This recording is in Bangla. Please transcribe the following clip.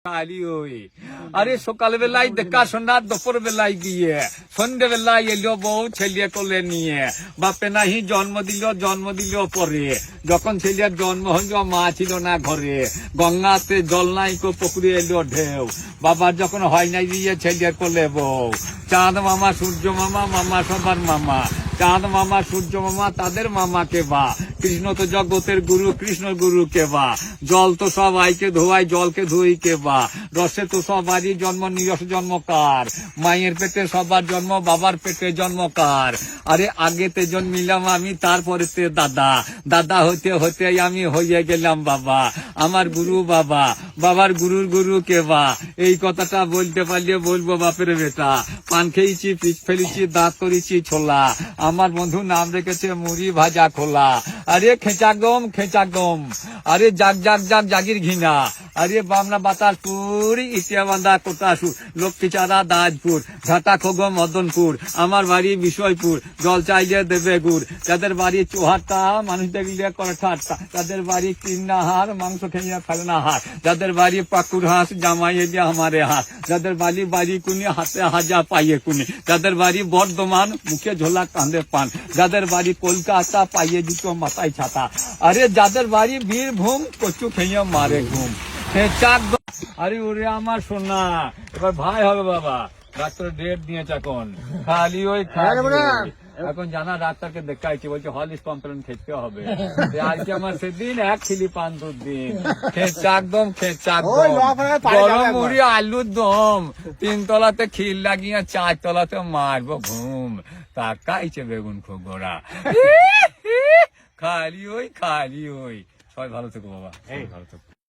খালি ওই আরে সকাল বেলায় দেখা শোনা দুপুর বেলায় গিয়ে সন্ধ্যে বেলায় এলো বউ ছেলে কোলে নিয়ে বাপে নাহি জন্ম দিল পরে যখন ছেলের জন্ম হইল মা ছিল না ঘরে গঙ্গাতে জল নাই কো পুকুরে এলো ঢেউ বাবার যখন হয় নাই দিয়ে ছেলের কোলে বউ চাঁদ মামা সূর্য মামা মামা সবার মামা চাঁদ মামা সূর্য মামা তাদের মামা কে বা কৃষ্ণ তো জগতের গুরু কৃষ্ণ গুরু কে বা জল তো সব আইকে ধোয়াই জলকে ধুই কে বা রসে তো সবারই জন্ম নিরস জন্ম কার মায়ের পেটে সবার জন্ম বাবার পেটে জন্ম কার আরে আগেতে জন্মিলাম আমি তারপরে তে দাদা দাদা হতে হতে আমি হইয়া গেলাম বাবা আমার গুরু বাবা বাবার গুরুর গুরু কে বা এই কথাটা বলতে পারলে বলবো বাপের বেটা পান খেয়েছি পিচ ফেলেছি দাঁত করেছি ছোলা আমার বন্ধু নাম রেখেছে মুড়ি ভাজা খোলা আরে খেঁচা গম আরে জাগির ঘিনা আরে বামনা বাতাসপুর ইটিয়া বান্ধা কোটাসুর লক্ষ্মীচারা দাজপুর ঘাটা খোগো মদনপুর আমার বাড়ি বিষয়পুর জল চাইলে দেবে গুড় যাদের বাড়ি চোহাট্টা মানুষ দেখলে করে ঠাট্টা যাদের বাড়ি কিন্না হার মাংস খেয়ে ফেলে না হার যাদের বাড়ি পাকুর হাঁস জামাই এলে আমারে হাত যাদের বাড়ি কুনি হাতে হাজা পাইয়ে কুনি যাদের বাড়ি বর্ধমান মুখে ঝোলা কাঁধে পান যাদের বাড়ি কলকাতা পাইয়ে জুতো মাথায় ছাতা আরে যাদের বাড়ি বীরভূম কচু খেয়ে মারে ঘুম আরে ওরে আমার সোনা এবার ভাই হবে বাবা ডাক্তার ডেট দিয়েছে এখন খালি ওই এখন জানা ডাক্তারকে দেখাইছি বলছে হলিস কমপ্লেন খেতে হবে আজকে আমার সেদিন এক খিলি পান দুধ দিন খেঁচাকদম গরম মুড়ি আলুর দম 3 তলাতে খিল লাগিয়ে 4 তলাতে মারবো ঘুম তাকাইছে বেগুন খোগোরা খালি ওই সবাই ভালো থেকো বাবা ভালো থেকো।